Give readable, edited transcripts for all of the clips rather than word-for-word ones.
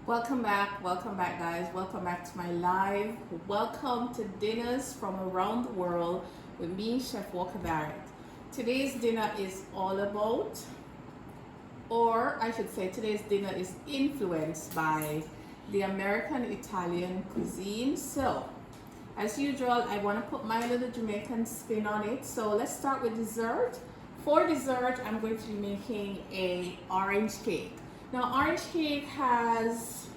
Welcome back guys, welcome back to my live. Welcome to Dinners from Around the World with me, Chef Walker-Barrett. Today's dinner is all about, or I should say today's dinner is influenced by the American Italian cuisine. So as usual, I want to put my little Jamaican spin on it. So let's start with dessert. For dessert, I'm going to be making a orange cake. Now, orange cake has,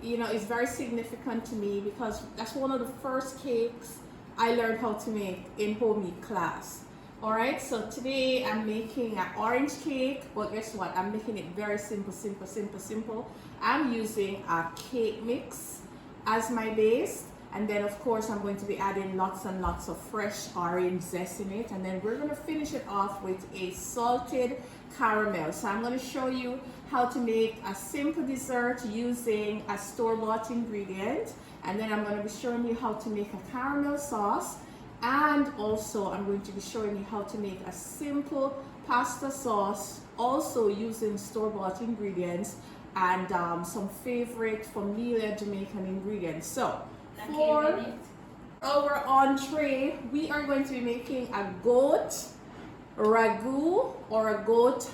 is very significant to me because that's one of the first cakes I learned how to make in home ec class. All right, so today I'm making an orange cake, but guess what? I'm making it very simple. I'm using a cake mix as my base. And then of course I'm going to be adding lots and lots of fresh orange zest in it. And then we're going to finish it off with a salted caramel. So I'm going to show you how to make a simple dessert using a store-bought ingredient. And then I'm going to be showing you how to make a caramel sauce. And also I'm going to be showing you how to make a simple pasta sauce, also using store-bought ingredients and some favorite familiar Jamaican ingredients. So for our entree, we are going to be making a goat ragu or a goat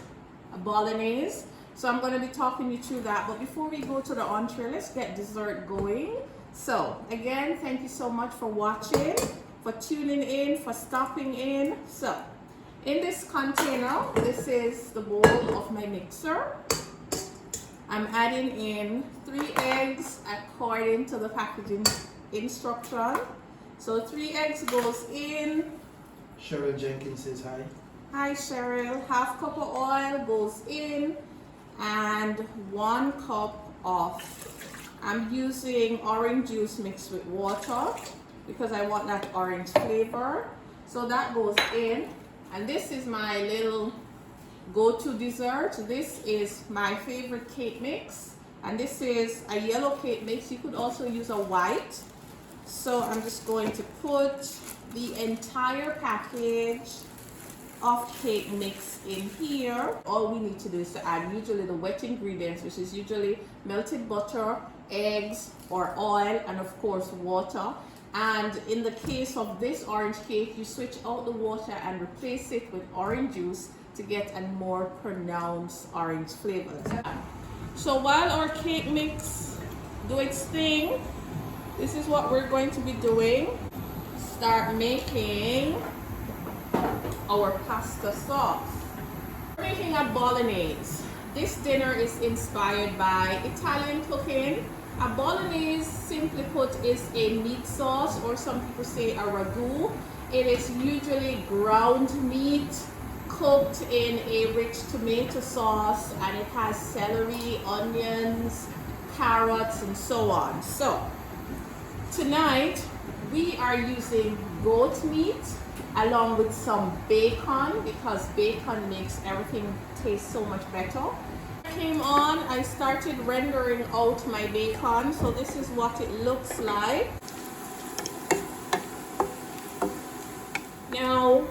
bolognese. So I'm going to be talking you through that. But before we go to the entree, let's get dessert going. So again, thank you so much for watching, for tuning in, for stopping in. So in this container, this is the bowl of my mixer. I'm adding in 3 eggs according to the packaging instruction. So 3 eggs goes in. Cheryl Jenkins says hi. Hi Cheryl. Half cup of oil goes in and 1 cup of, I'm using orange juice mixed with water because I want that orange flavor. So that goes in, and this is my little go-to dessert. This is my favorite cake mix, and this is a yellow cake mix. You could also use a white. So I'm just going to put the entire package of cake mix in here. All we need to do is to add usually the wet ingredients, which is usually melted butter, eggs or oil, and of course water. And in the case of this orange cake, you switch out the water and replace it with orange juice to get a more pronounced orange flavor. So while our cake mix do its thing, this is what we're going to be doing. Start making our pasta sauce. We're making a bolognese. This dinner is inspired by Italian cooking. A bolognese, simply put, is a meat sauce, or some people say a ragu. It is usually ground meat cooked in a rich tomato sauce, and it has celery, onions, carrots, and so on. So tonight we are using goat meat along with some bacon because bacon makes everything taste so much better. Came on, I started rendering out my bacon, so this is what it looks like. Now,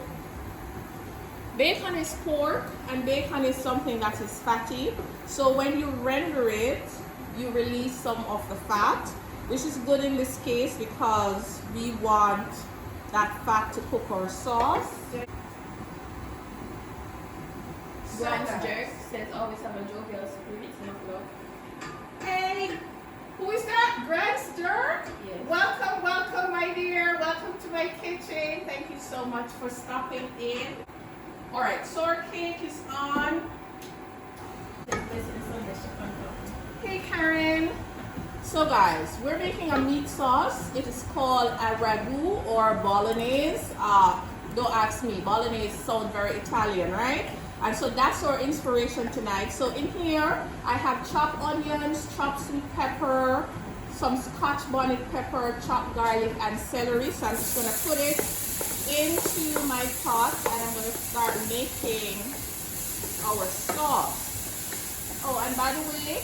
bacon is pork, and bacon is something that is fatty. So when you render it, you release some of the fat, which is good in this case because we want that fat to cook our sauce. Grand's jerk says always have a jovial spirit in the floor. Hey, who is that? Grand's jerk? Yes. Welcome, my dear. Welcome to my kitchen. Thank you so much for stopping in. All right, so our cake is on. Hey, Karen. So guys, we're making a meat sauce. It is called a ragu or bolognese. Don't ask me, bolognese sounds very Italian, right? And so that's our inspiration tonight. So in here, I have chopped onions, chopped sweet pepper, some scotch bonnet pepper, chopped garlic, and celery. So I'm just gonna put it into my pot, and I'm gonna start making our sauce. Oh, and by the way,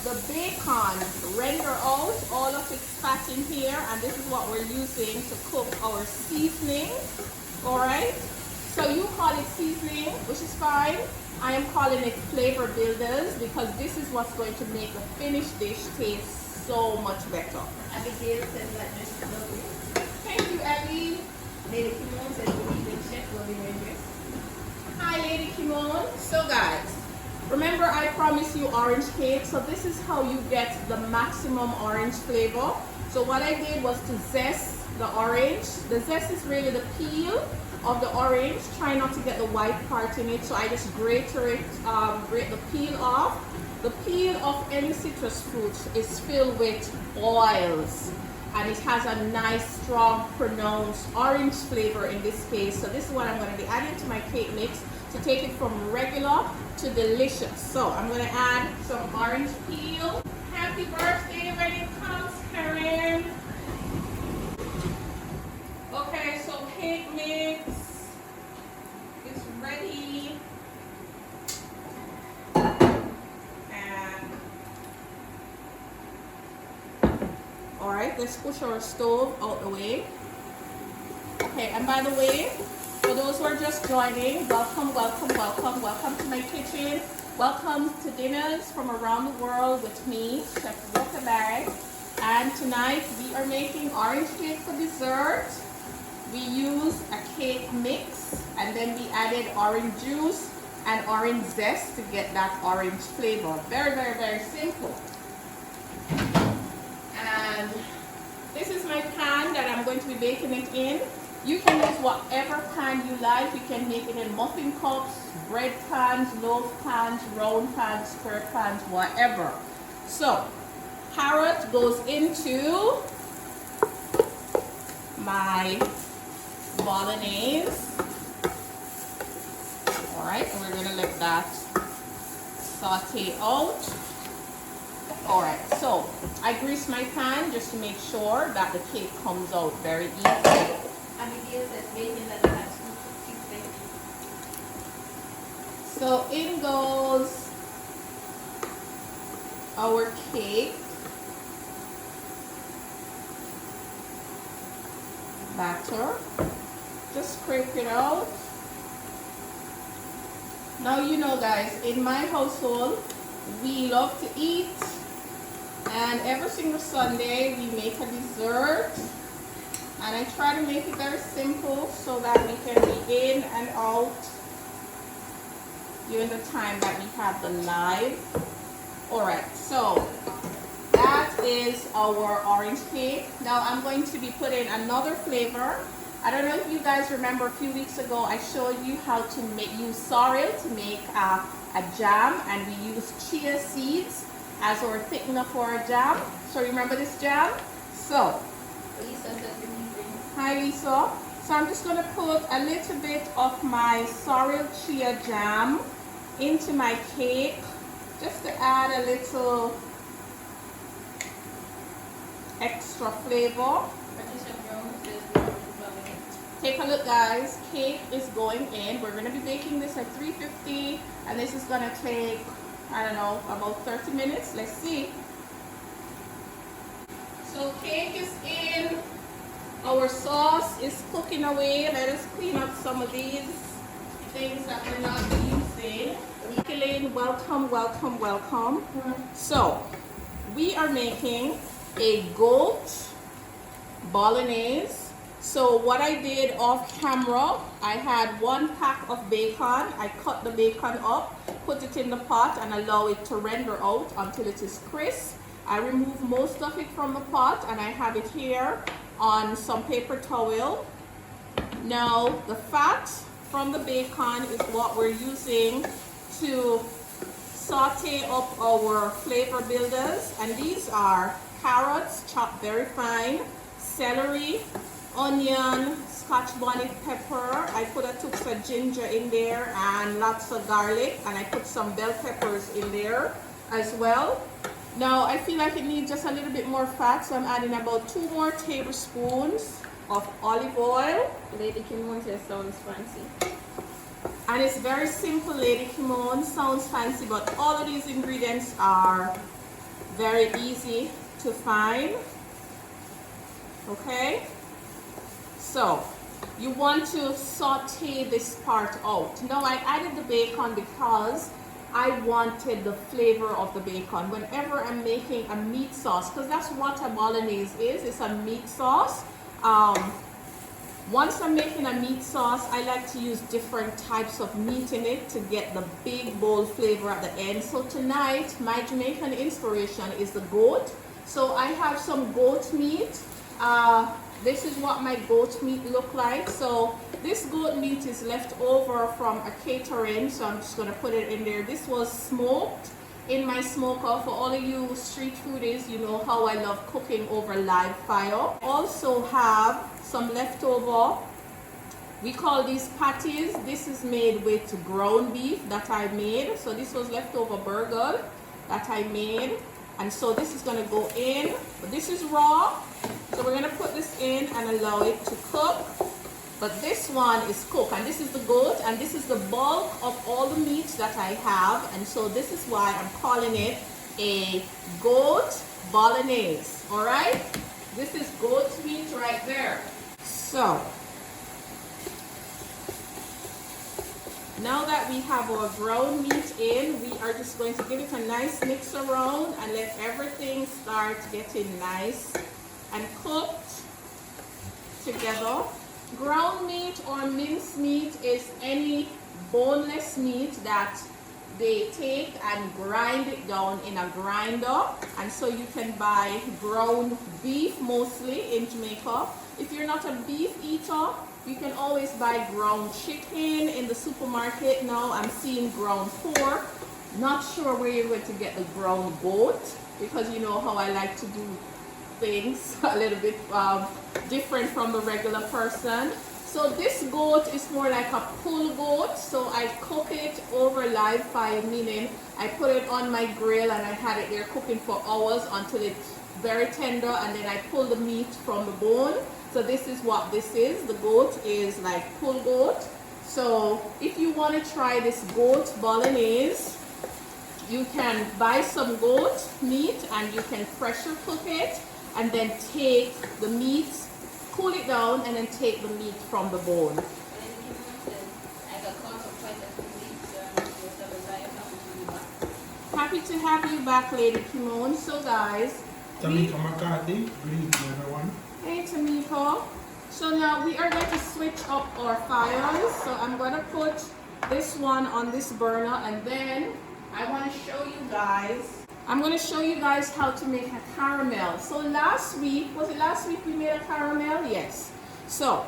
the bacon, render out all of its fat in here, and this is what we're using to cook our seasoning. All right. So you call it seasoning, which is fine. I am calling it flavor builders because this is what's going to make the finished dish taste so much better. Abigail says that this is lovely. Thank you, Abby. Lady Kimon says the vegan chef will be ready. Hi, Lady Kimon. So guys, remember I promised you orange cake. So this is how you get the maximum orange flavor. So what I did was to zest the orange. The zest is really the peel of the orange. Try not to get the white part in it. So I just grate the peel off. The peel of any citrus fruit is filled with oils. And it has a nice, strong, pronounced orange flavor in this case. So this is what I'm going to be adding to my cake mix to take it from regular to delicious. So I'm going to add some orange peel. Happy birthday when it comes, Karen. Okay, so cake mix is ready. Alright, let's push our stove out the way. Okay, and by the way, for those who are just joining, welcome, welcome, welcome, welcome to my kitchen. Welcome to Dinners from Around the World with me, Chef Walker-Barrett. And tonight we are making orange cake for dessert. We use a cake mix and then we added orange juice and orange zest to get that orange flavor. Very, very, very simple. And this is my pan that I'm going to be baking it in. You can use whatever pan you like. You can make it in muffin cups, bread pans, loaf pans, round pans, square pans, whatever. So, carrot goes into my Bolognese. Alright, and we're going to let that saute out. Alright, so I grease my pan just to make sure that the cake comes out very easy. Abigail says baking that that's So in goes our cake batter. Just scrape it out. Now you know guys, in my household we love to eat, and every single Sunday we make a dessert, and I try to make it very simple so that we can be in and out during the time that we have the live. Alright, so that is our orange cake. Now I'm going to be putting another flavor. I don't know if you guys remember a few weeks ago I showed you how to use sorrel to make a jam, and we use chia seeds as our thickener for our jam. So remember this jam? So, Lisa says hi Lisa. So I'm just going to put a little bit of my sorrel chia jam into my cake just to add a little extra flavor. Take a look guys, cake is going in. We're going to be baking this at 350 and this is going to take, I don't know, about 30 minutes. Let's see. So cake is in, our sauce is cooking away. Let us clean up some of these things that we're not using. Elaine, welcome, welcome, welcome. So we are making a goat Bolognese. So what I did off camera, I had 1 pack of bacon. I cut the bacon up, put it in the pot and allow it to render out until it is crisp. I remove most of it from the pot and I have it here on some paper towel. Now the fat from the bacon is what we're using to saute up our flavor builders, and these are carrots chopped very fine, celery, onion, scotch bonnet pepper. I took some ginger in there and lots of garlic, and I put some bell peppers in there as well. Now I feel like it needs just a little bit more fat, so I'm adding about 2 more tablespoons of olive oil. Lady Kimon says sounds fancy. And it's very simple, Lady Kimon, sounds fancy, but all of these ingredients are very easy to find. Okay? So, you want to saute this part out. Now I added the bacon because I wanted the flavor of the bacon. Whenever I'm making a meat sauce, because that's what a bolognese is, it's a meat sauce. Once I'm making a meat sauce, I like to use different types of meat in it to get the big, bold flavor at the end. So tonight, my Jamaican inspiration is the goat. So I have some goat meat. This is what my goat meat look like. So this goat meat is left over from a catering, so I'm just going to put it in there. This was smoked in my smoker. For all of you street foodies, you know how I love cooking over live fire. Also have some leftover, we call these patties. This is made with ground beef that I made. So this was leftover burger that I made. And so this is going to go in, but this is raw. So we're going to put this in and allow it to cook. But this one is cooked, and this is the goat, and this is the bulk of all the meats that I have. And so this is why I'm calling it a goat bolognese. All right? This is goat meat right there. So now that we have our ground meat in, we are just going to give it a nice mix around and let everything start getting nice and cooked together. Ground meat or minced meat is any boneless meat that they take and grind it down in a grinder. And so you can buy ground beef mostly in Jamaica. If you're not a beef eater, you can always buy ground chicken in the supermarket. Now I'm seeing ground pork. Not sure where you're going to get the ground goat, because you know how I like to do things a little bit different from the regular person. So this goat is more like a pull goat. So I cook it over live fire, meaning I put it on my grill and I had it there cooking for hours until it's very tender, and then I pull the meat from the bone. So this is what this is. The goat is like pull goat. So if you want to try this goat bolognese, you can buy some goat meat and you can pressure cook it, and then take the meat, cool it down, and then take the meat from the bone. Happy to have you back, Lady Kimon. So guys, Tamika McCarthy, greetings everyone. hey Tamika. So now we are going to switch up our fires. So I'm going to put this one on this burner, and then I want to show you guys, I'm going to show you guys how to make a caramel. So last week, was it last week we made a caramel? Yes. So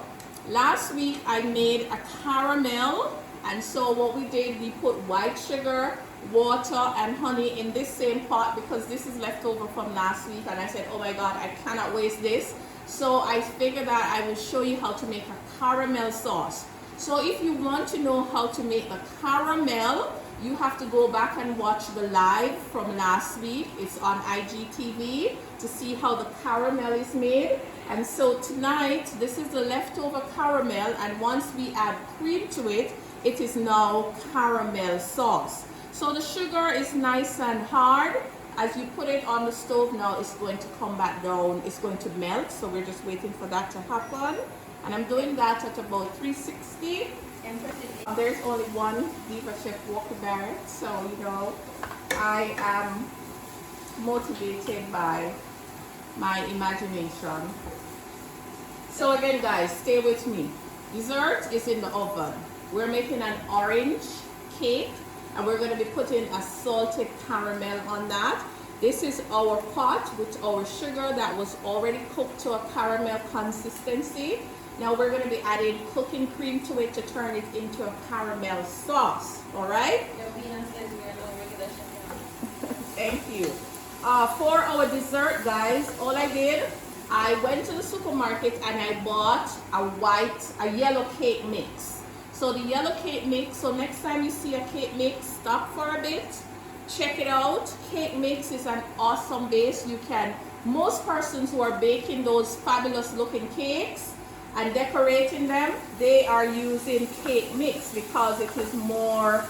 last week I made a caramel, and so what we did, we put white sugar, water and honey in this same pot because this is left over from last week, and I said, oh my god, I cannot waste this. So I figured that I will show you how to make a caramel sauce. So if you want to know how to make a caramel, you have to go back and watch the live from last week. It's on IGTV to see how the caramel is made. And so tonight, this is the leftover caramel, and once we add cream to it, it is now caramel sauce. So the sugar is nice and hard. As you put it on the stove now, it's going to come back down. It's going to melt. So we're just waiting for that to happen. And I'm doing that at about 360. There's only one Diva Chef Walker-Barrett. So, you know, I am motivated by my imagination. So again, guys, stay with me. Dessert is in the oven. We're making an orange cake, and we're going to be putting a salted caramel on that. This is our pot with our sugar that was already cooked to a caramel consistency. Now we're going to be adding cooking cream to it to turn it into a caramel sauce. All right? Thank you. For our dessert, guys, all I did, I went to the supermarket and I bought a yellow cake mix. So the yellow cake mix, so next time you see a cake mix, stop for a bit, check it out. Cake mix is an awesome base. Most persons who are baking those fabulous looking cakes and decorating them, they are using cake mix because it is more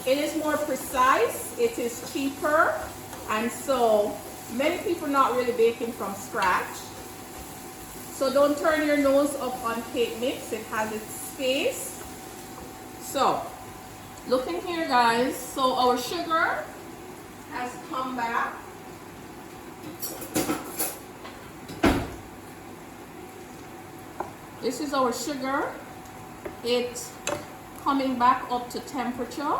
precise, it is cheaper, and so many people not really baking from scratch. So don't turn your nose up on cake mix. It has its space. So, looking here guys, so our sugar has come back. This is our sugar. It's coming back up to temperature.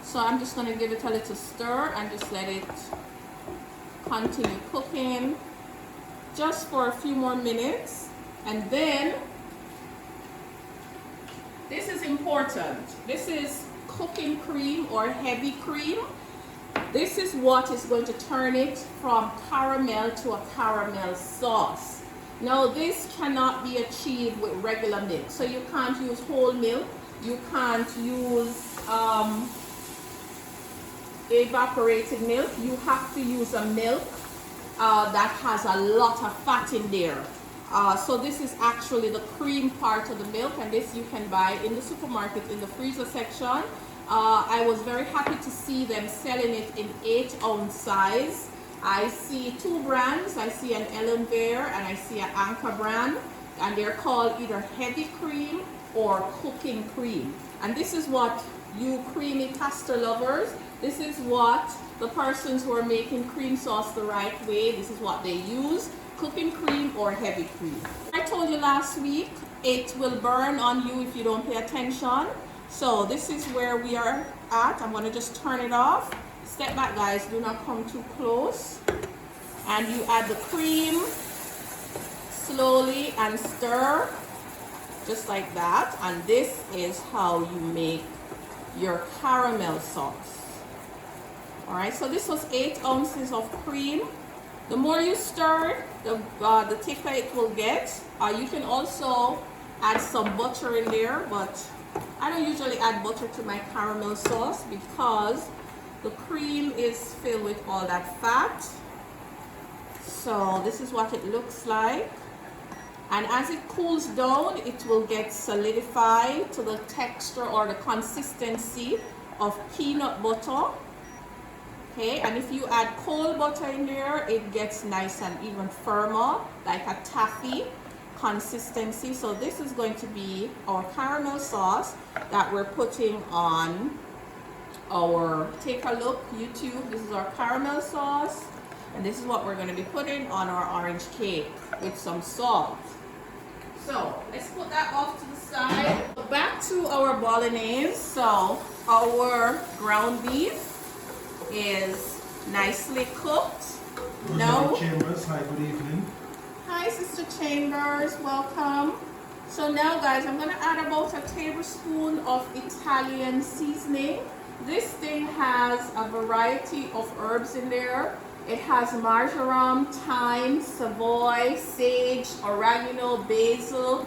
So I'm just going to give it a little stir and just let it continue cooking just for a few more minutes. And then, this is important. This is cooking cream or heavy cream. This is what is going to turn it from caramel to a caramel sauce. Now this cannot be achieved with regular milk. So you can't use whole milk. You can't use evaporated milk. You have to use a milk that has a lot of fat in there. So this is actually the cream part of the milk, and this you can buy in the supermarket in the freezer section. I was very happy to see them selling it in 8-ounce size. I see 2 brands. I see an Ellen Bear and I see an Anchor brand, and they're called either heavy cream or cooking cream. And this is what you creamy pasta lovers, this is what the persons who are making cream sauce the right way, this is what they use, cooking cream or heavy cream. I told you last week, it will burn on you if you don't pay attention. So this is where we are at. I'm going to just turn it off. Step back guys, do not come too close. And you add the cream slowly and stir just like that. And this is how you make your caramel sauce. Alright, so this was 8 ounces of cream. The more you stir, the thicker it will get. You can also add some butter in there, but I don't usually add butter to my caramel sauce because the cream is filled with all that fat. So this is what it looks like. And as it cools down, it will get solidified to the texture or the consistency of peanut butter. Okay, and if you add cold butter in there, it gets nice and even firmer, like a taffy consistency. So this is going to be our caramel sauce that we're putting on our, take a look, YouTube, this is our caramel sauce. And this is what we're going to be putting on our orange cake with some salt. So let's put that off to the side. Back to our bolognese. So our ground beef is nicely cooked. No. Chambers, hi, good evening. Hi, Sister Chambers, welcome. So now, guys, I'm going to add about a tablespoon of Italian seasoning. This thing has a variety of herbs in there. It has marjoram, thyme, savoy, sage, oregano, basil,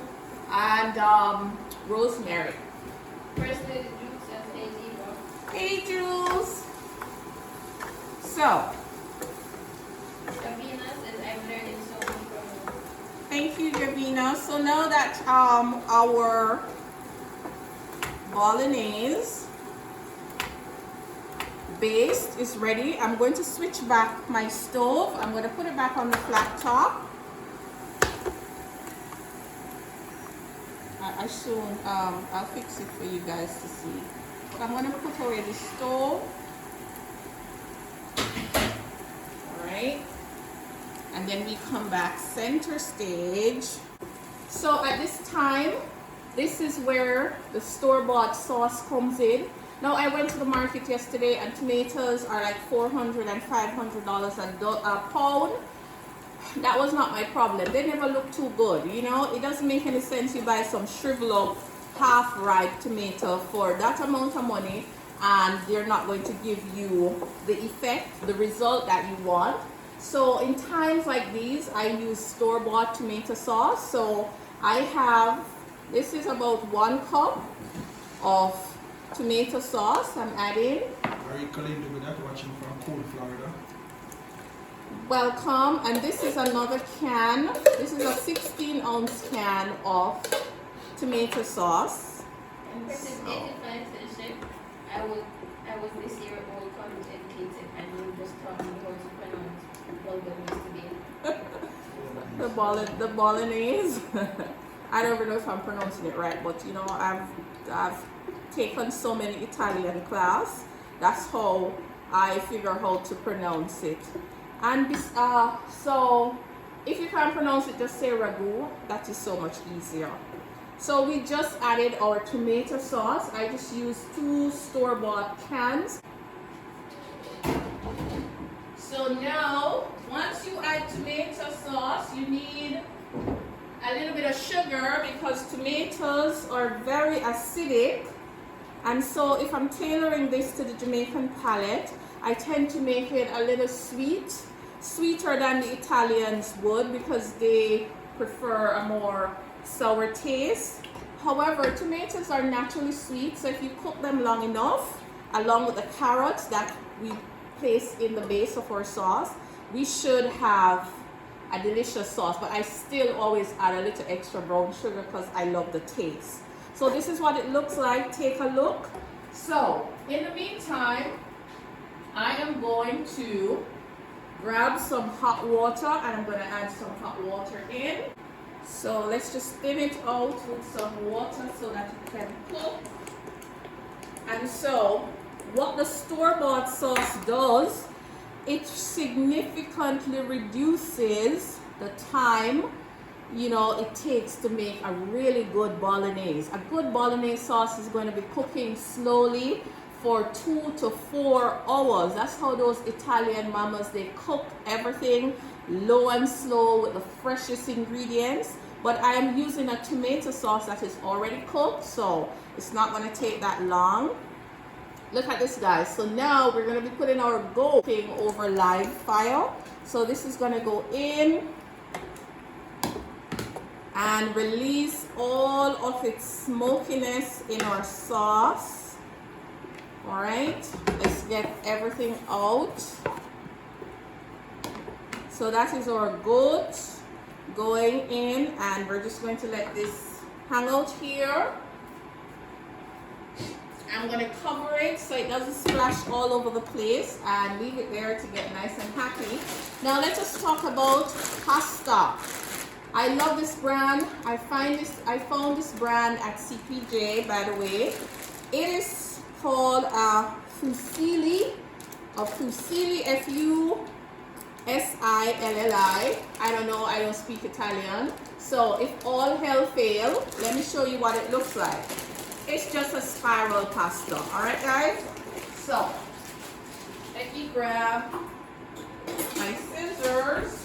and rosemary. First, the juice and Hey, Jules. So, Davina says I'm learning so much from you. thank you, Davina. So now that our bolognese base is ready, I'm going to switch back my stove. I'm going to put it back on the flat top. I'll fix it for you guys to see. So I'm going to put away the stove. Alright. And then we come back center stage. So at this time, this is where the store-bought sauce comes in. Now I went to the market yesterday and tomatoes are like $400 and $500 a pound. That was not my problem. They never look too good, you know. It doesn't make any sense you buy some shriveled up half-ripe tomato for that amount of money and they're not going to give you the effect, the result that you want. So in times like these, I use store-bought tomato sauce. So I have, this is about 1 cup of tomato sauce I'm adding. Are you calling with that, watching from cool Florida? Welcome. And this is another can. This is a 16-ounce can of tomato sauce. And person 85 says, I was this year old, college educated, and you just taught me how to pronounce Bolognese today. the Bolognese. I don't even know if I'm pronouncing it right, but you know, I've taken so many Italian class. That's how I figure how to pronounce it. And so if you can't pronounce it, just say Ragu. That is so much easier. So we just added our tomato sauce. I just used 2 store-bought cans. So now, once you add tomato sauce, you need a little bit of sugar because tomatoes are very acidic. And so if I'm tailoring this to the Jamaican palate, I tend to make it a little sweeter than the Italians would because they prefer a more sour taste. However, tomatoes are naturally sweet, so if you cook them long enough, along with the carrots that we place in the base of our sauce, we should have a delicious sauce. But I still always add a little extra brown sugar because I love the taste. So this is what it looks like. Take a look. So in the meantime, I am going to grab some hot water and I'm going to add some hot water in. So let's just thin it out with some water so that it can cook. And so what the store-bought sauce does, it significantly reduces the time, you know, it takes to make a really good Bolognese. A good Bolognese sauce is going to be cooking slowly for 2 to 4 hours. That's how those Italian mamas, they cook everything low and slow with the freshest ingredients. But I am using a tomato sauce that is already cooked, so it's not going to take that long. Look at this, guys. So now we're going to be putting our goat over live fire. So this is going to go in and release all of its smokiness in our sauce. All right, let's get everything out. So that is our goat going in, and we're just going to let this hang out here. I'm going to cover it so it doesn't splash all over the place and leave it there to get nice and happy. Now let us talk about pasta. I love this brand. I found this brand at CPJ, by the way. It is called fusilli, F-U-S-I-L-L-I. I don't know, I don't speak Italian. So if all hell fail, let me show you what it looks like. It's just a spiral pasta. Alright guys? So let me grab my scissors.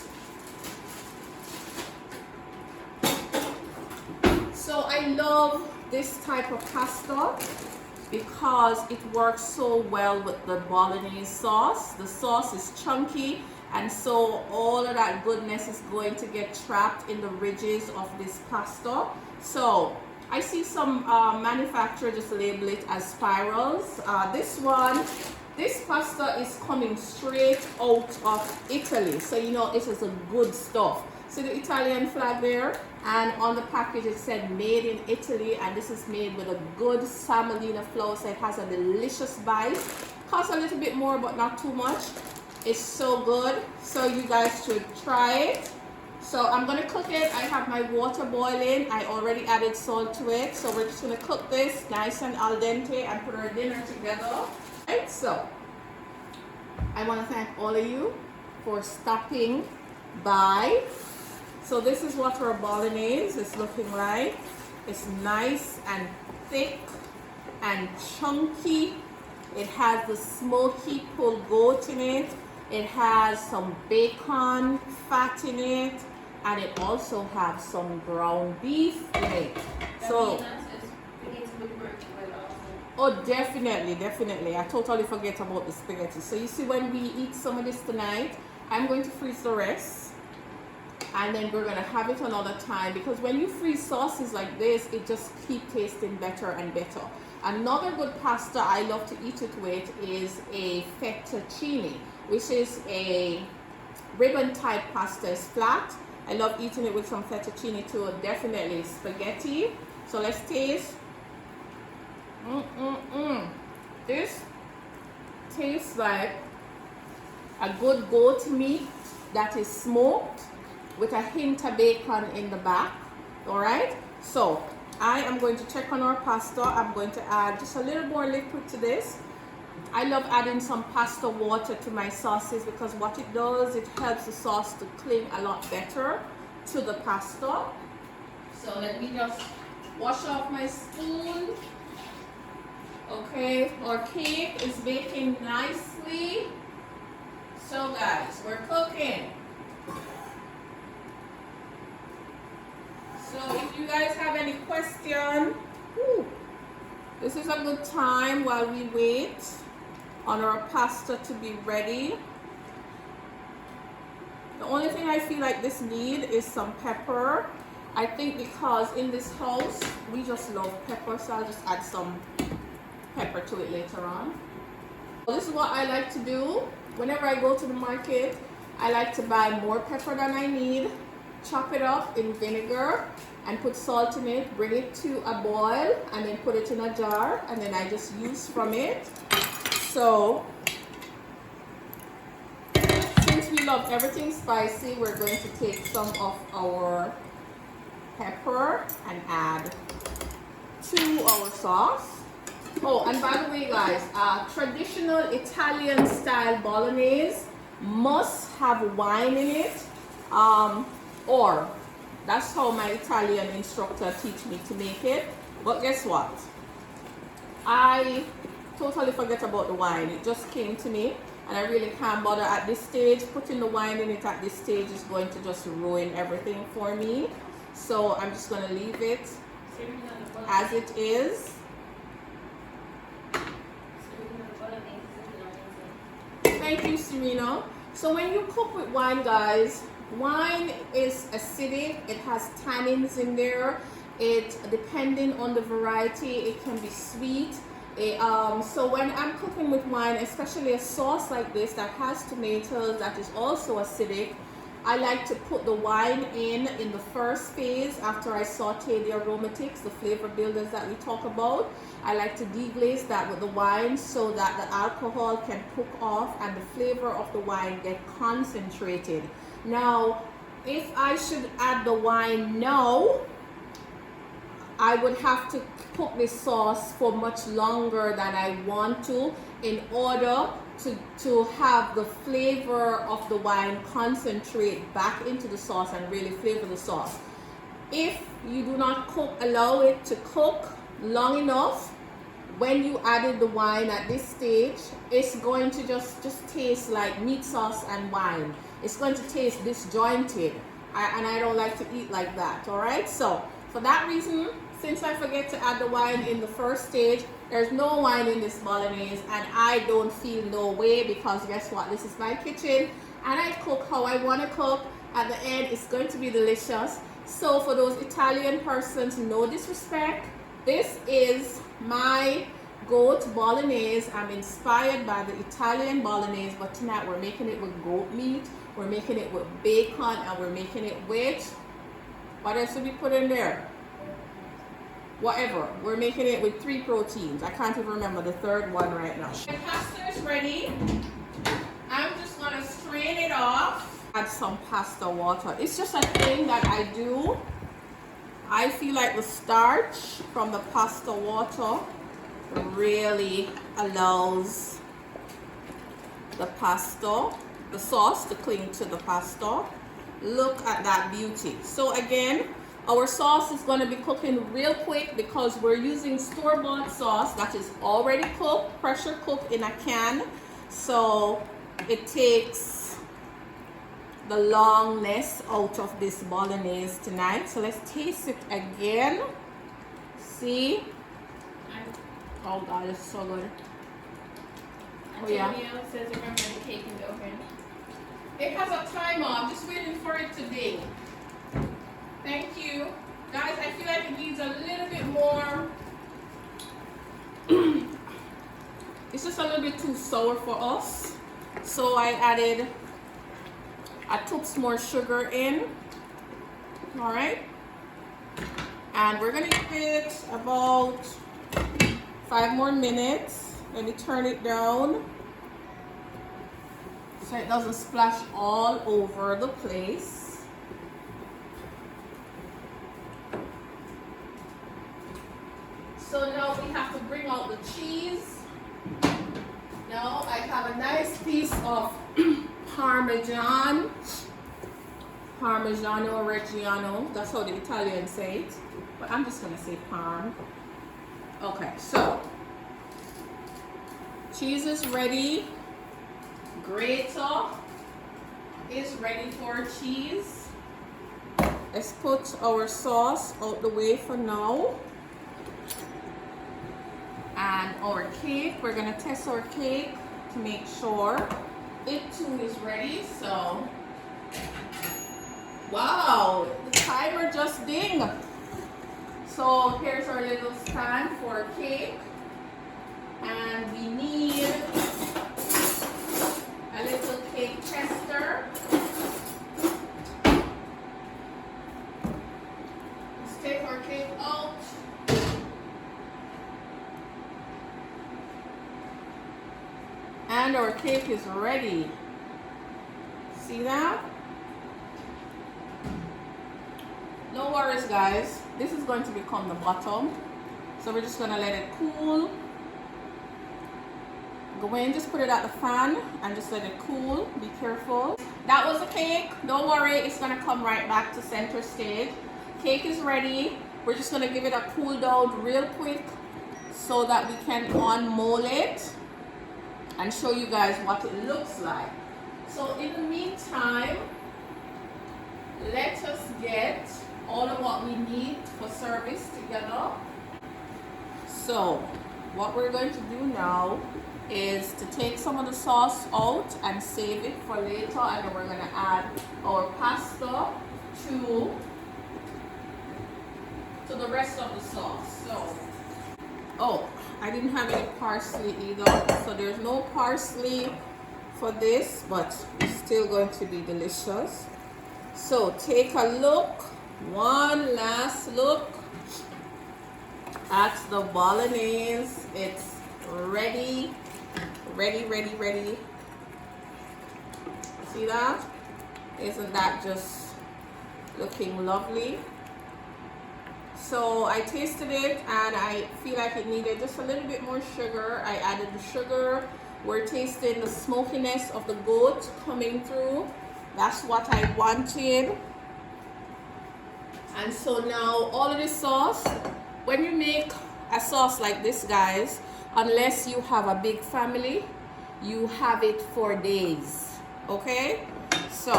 So I love this type of pasta because it works so well with the Bolognese sauce. The sauce is chunky, and so all of that goodness is going to get trapped in the ridges of this pasta. So I see some manufacturer just label it as spirals. This pasta is coming straight out of Italy, so you know it is a good stuff. See the Italian flag there, and on the package it said made in Italy, and this is made with a good semolina flour, so it has a delicious bite. Costs a little bit more, but not too much. It's so good, so you guys should try it. So I'm going to cook it. I have my water boiling. I already added salt to it. So we're just going to cook this nice and al dente and put our dinner together. Right, so I want to thank all of you for stopping by. So this is what our Bolognese is looking like. It's nice and thick and chunky. It has the smoky pulled goat in it. It has some bacon fat in it, and it also has some ground beef in it. So, oh, definitely. I totally forget about the spaghetti. So you see, when we eat some of this tonight, I'm going to freeze the rest, and then we're going to have it another time, because when you freeze sauces like this, it just keeps tasting better and better. Another good pasta I love to eat it with is a fettuccine, which is a ribbon type pasta. It's flat. I love eating it with some fettuccine too. Definitely spaghetti. So let's taste. This tastes like a good goat meat that is smoked, with a hint of bacon in the back. All right, so I am going to check on our pasta. I'm going to add just a little more liquid to this. I love adding some pasta water to my sauces because what it does, it helps the sauce to cling a lot better to the pasta. So let me just wash off my spoon. Okay, our cake is baking nicely. So guys, we're cooking. So if you guys have any question, this is a good time while we wait on our pasta to be ready. The only thing I feel like this need is some pepper. I think because in this house we just love pepper, so I'll just add some pepper to it later on. So this is what I like to do whenever I go to the market. I like to buy more pepper than I need, chop it up in vinegar and put salt in it, bring it to a boil and then put it in a jar, and then I just use from it. So since we love everything spicy, we're going to take some of our pepper and add to our sauce. Oh, and by the way guys, traditional Italian style Bolognese must have wine in it, or that's how my Italian instructor teach me to make it. But guess what? I totally forget about the wine. It just came to me and I really can't bother at this stage. Putting the wine in it at this stage is going to just ruin everything for me. So I'm just going to leave it as it is. Thank you, Serena. So when you cook with wine, guys, wine is acidic. It has tannins in there. It, depending on the variety, it can be sweet. So when I'm cooking with wine, especially a sauce like this that has tomatoes, that is also acidic, I like to put the wine in the first phase after I saute the aromatics, the flavor builders that we talk about. I like to deglaze that with the wine so that the alcohol can cook off and the flavor of the wine get concentrated. Now, if I should add the wine now, I would have to cook this sauce for much longer than I want to in order to have the flavor of the wine concentrate back into the sauce and really flavor the sauce. If you do not allow it to cook long enough, when you added the wine at this stage, it's going to just taste like meat sauce and wine. It's going to taste disjointed, and I don't like to eat like that. All right, so for that reason, since I forget to add the wine in the first stage, there's no wine in this Bolognese, and I don't feel no way, because guess what? This is my kitchen and I cook how I want to cook. At the end, it's going to be delicious. So for those Italian persons, no disrespect, this is my goat Bolognese. I'm inspired by the Italian Bolognese, but tonight we're making it with goat meat, we're making it with bacon, and we're making it with, what else did we put in there? Whatever. We're making it with 3 proteins. I can't even remember the third one right now. The pasta is ready. I'm just going to strain it off. Add some pasta water. It's just a thing that I do. I feel like the starch from the pasta water really allows the pasta, the sauce, to cling to the pasta. Look at that beauty. So again, our sauce is going to be cooking real quick because we're using store-bought sauce that is already cooked, pressure cooked in a can. So it takes the longness out of this Bolognese tonight. So let's taste it again. See? Oh God, it's so good. Oh yeah. Says remember the cake in the oven. It has a timer. I'm just waiting for it to bake. Thank you. Guys, I feel like it needs a little bit more. It's just a little bit too sour for us. So I added a touch more sugar in. All right. And we're going to give it about 5 more minutes. Let me turn it down so it doesn't splash all over the place. So now we have to bring out the cheese. Now I have a nice piece of Parmesan. Parmigiano Reggiano. That's how the Italians say it. But I'm just going to say Parm. Okay, so cheese is ready. Grater is ready for cheese. Let's put our sauce out the way for now. And our cake, we're going to test our cake to make sure it too is ready. So, wow, the timer just dinged. So here's our little stand for a cake. And we need a little cake tester. Let's take our cake out. And our cake is ready. See that? No worries, guys. This is going to become the bottom. So we're just going to let it cool. Go in, just put it at the fan and just let it cool. Be careful. That was the cake. Don't worry, it's going to come right back to center stage. Cake is ready. We're just going to give it a cool down real quick so that we can unmold it and show you guys what it looks like. So in the meantime, let us get all of what we need for service together. So what we're going to do now is to take some of the sauce out and save it for later, and then we're going to add our pasta to the rest of the sauce. So, oh, I didn't have any parsley either, so there's no parsley for this, but it's still going to be delicious. So take a look, one last look at the Bolognese. It's ready. See that? Isn't that just looking lovely? So I tasted it and I feel like it needed just a little bit more sugar. I added the sugar. We're tasting the smokiness of the goat coming through. That's what I wanted. And so now all of this sauce, when you make a sauce like this, guys, unless you have a big family, you have it for days. Okay? So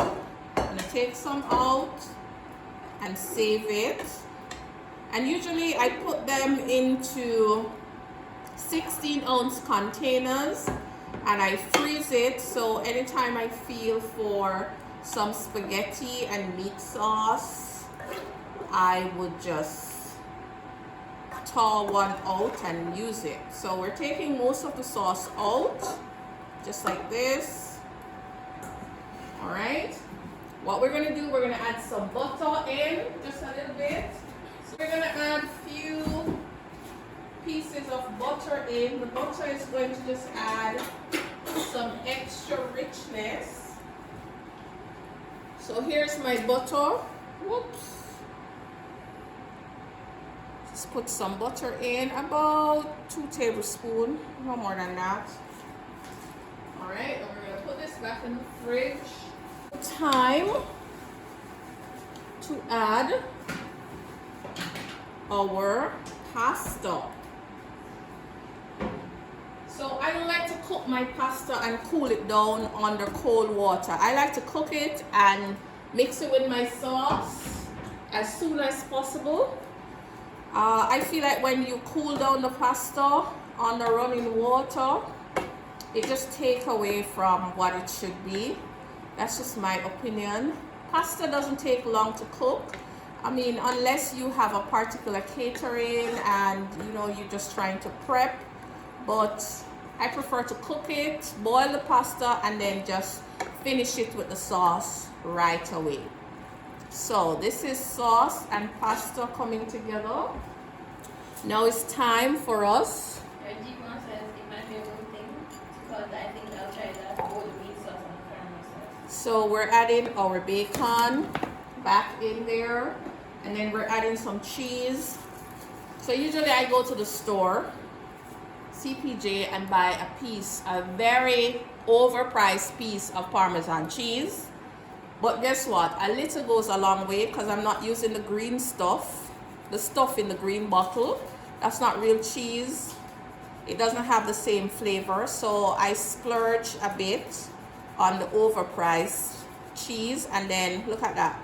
I'm gonna take some out and save it. And usually I put them into 16-ounce containers and I freeze it, so anytime I feel for some spaghetti and meat sauce, I would just thaw one out and use it. So we're taking most of the sauce out, just like this. All right. What we're gonna do, we're gonna add some butter in, just a little bit. So we're gonna add a few pieces of butter in. The butter is going to just add some extra richness. So here's my butter. Whoops. Just put some butter in, about 2 tablespoons, no more than that. All right, and we're gonna put this back in the fridge. Time to add our pasta. So I don't like to cook my pasta and cool it down under cold water. I like to cook it and mix it with my sauce as soon as possible. I feel like when you cool down the pasta under running water, it just takes away from what it should be. That's just my opinion. Pasta doesn't take long to cook. I mean, unless you have a particular catering and you know you're just trying to prep, but I prefer to cook it, boil the pasta, and then just finish it with the sauce right away. So this is sauce and pasta coming together. Now it's time for us. Deep says it might be a good thing because I think I'll try that all the meat sauce and the caramel sauce. So we're adding our bacon back in there, and then we're adding some cheese. So usually I go to the store, CPJ, and buy a very overpriced piece of Parmesan cheese. But guess what? A little goes a long way because I'm not using the green stuff, the stuff in the green bottle. That's not real cheese. It doesn't have the same flavor. So I splurge a bit on the overpriced cheese. And then look at that.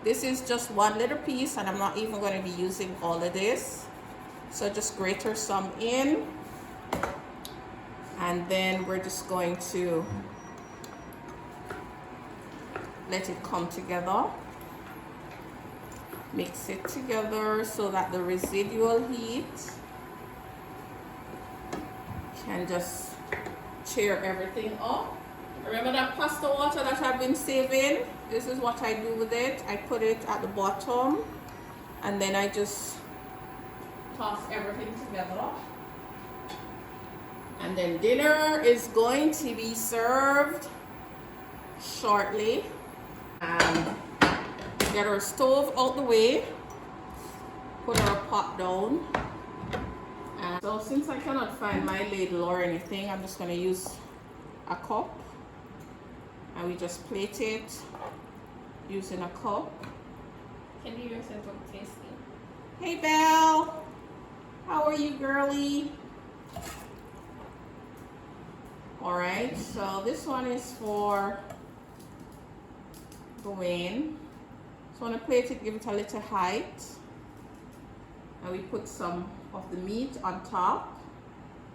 This is just one little piece and I'm not even going to be using all of this. So just grate some in. And then we're just going to let it come together. Mix it together so that the residual heat can just cheer everything up. Remember that pasta water that I've been saving? This is what I do with it. I put it at the bottom and then I just toss everything together. And then dinner is going to be served shortly. And get our stove out the way, put our pot down. And so since I cannot find my ladle or anything, I'm just going to use a cup. And we just plate it using a cup. Can you yourself look tasty? Hey Belle, how are you, girly? Alright, so this one is for Dwayne. So on a plate it, give it a little height. And we put some of the meat on top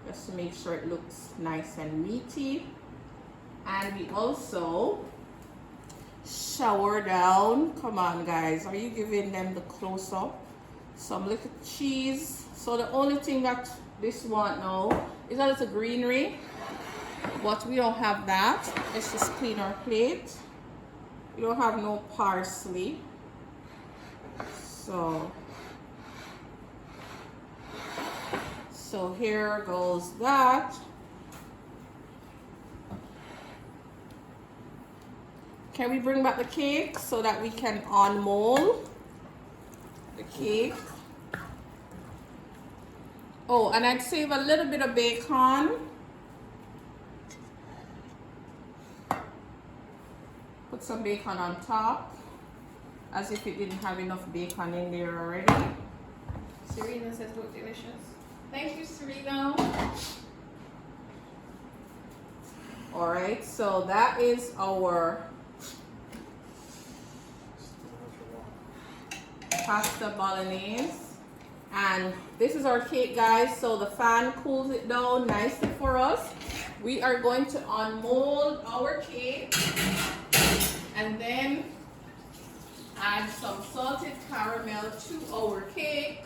just to make sure it looks nice and meaty. And we also shower down. Come on guys, are you giving them the close-up? Some little cheese. So the only thing that this one now is a little greenery, but we don't have that. Let's just clean our plate. We don't have no parsley. So here goes that. Can we bring back the cake so that we can unmold the cake? Oh, and I'd save a little bit of bacon. Put some bacon on top, as if it didn't have enough bacon in there already. Serena says look delicious. Thank you, Serena. All right, so that is our pasta bolognese. And this is our cake, guys. So the fan cools it down nicely for us. We are going to unmold our cake and then add some salted caramel to our cake.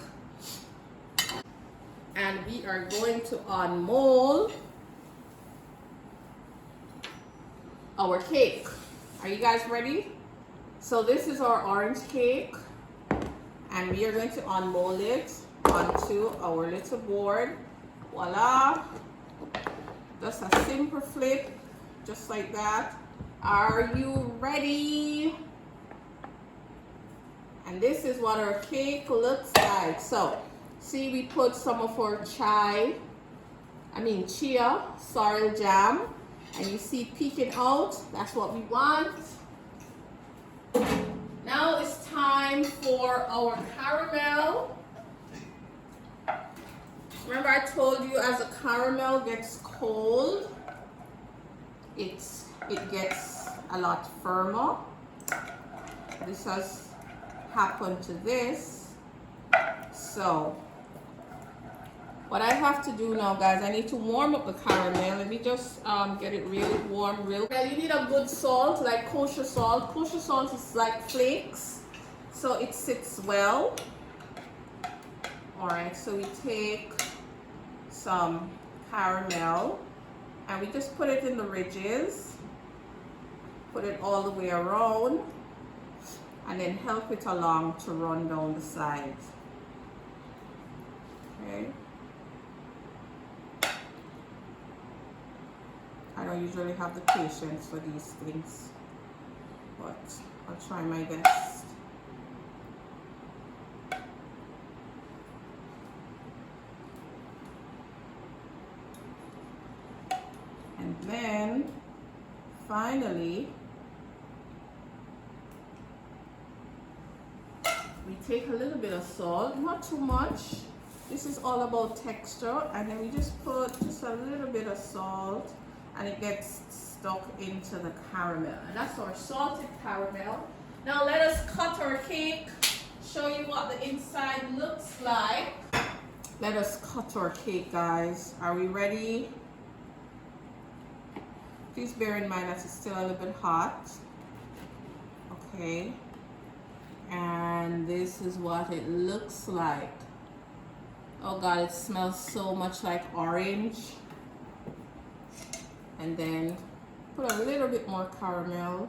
And we are going to unmold our cake. Are you guys ready? So this is our orange cake. And we are going to unmold it onto our little board. Voila. Just a simple flip, just like that. Are you ready? And this is what our cake looks like. So, see, we put some of our chia sorrel jam. And you see peeking out, that's what we want. Now it's time for our caramel. Remember I told you as the caramel gets cold, it gets a lot firmer. This has happened to this. So what I have to do now, guys, I need to warm up the caramel. Let me just get it really warm, real. Now you need a good salt, like kosher salt. Kosher salt is like flakes, so it sits well. All right, so we take some caramel and we just put it in the ridges, put it all the way around, and then help it along to run down the sides. Okay. I don't usually have the patience for these things, but I'll try my best. finally, we take a little bit of salt, not too much. This is all about texture, and then we just put just a little bit of salt, and it gets stuck into the caramel. And that's our salted caramel. Now let us cut our cake, show you what the inside looks like. Let us cut our cake, guys. Are we ready? Please bear in mind that it's still a little bit hot. Okay. And this is what it looks like. Oh God, it smells so much like orange. And then put a little bit more caramel.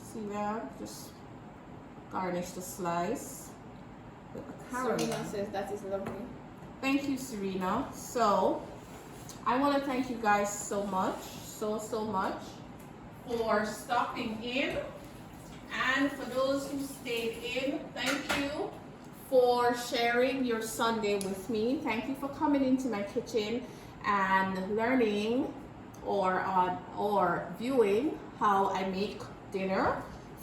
See that? Just garnish the slice with the caramel. Serena says that is lovely. Thank you, Serena. So I want to thank you guys so much, so much for stopping in. And for those who stayed in, thank you for sharing your Sunday with me. Thank you for coming into my kitchen and learning or viewing how I make dinner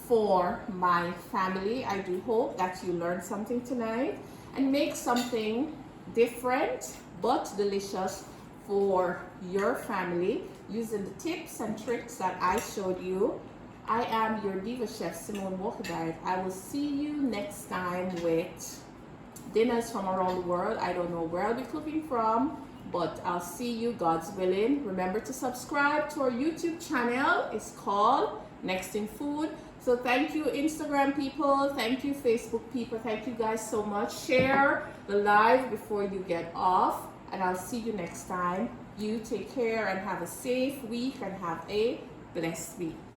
for my family. I do hope that you learned something tonight and make something different but delicious for your family using the tips and tricks that I showed you. I am your diva chef, Simone Walker-Barrett. I will see you next time with dinners from around the world. I don't know where I'll be cooking from, but I'll see you, God's willing. Remember to subscribe to our YouTube channel. It's called Nextinfood. So thank you, Instagram people. Thank you, Facebook people. Thank you guys so much. Share the live before you get off, and I'll see you next time. You take care and have a safe week and have a blessed week.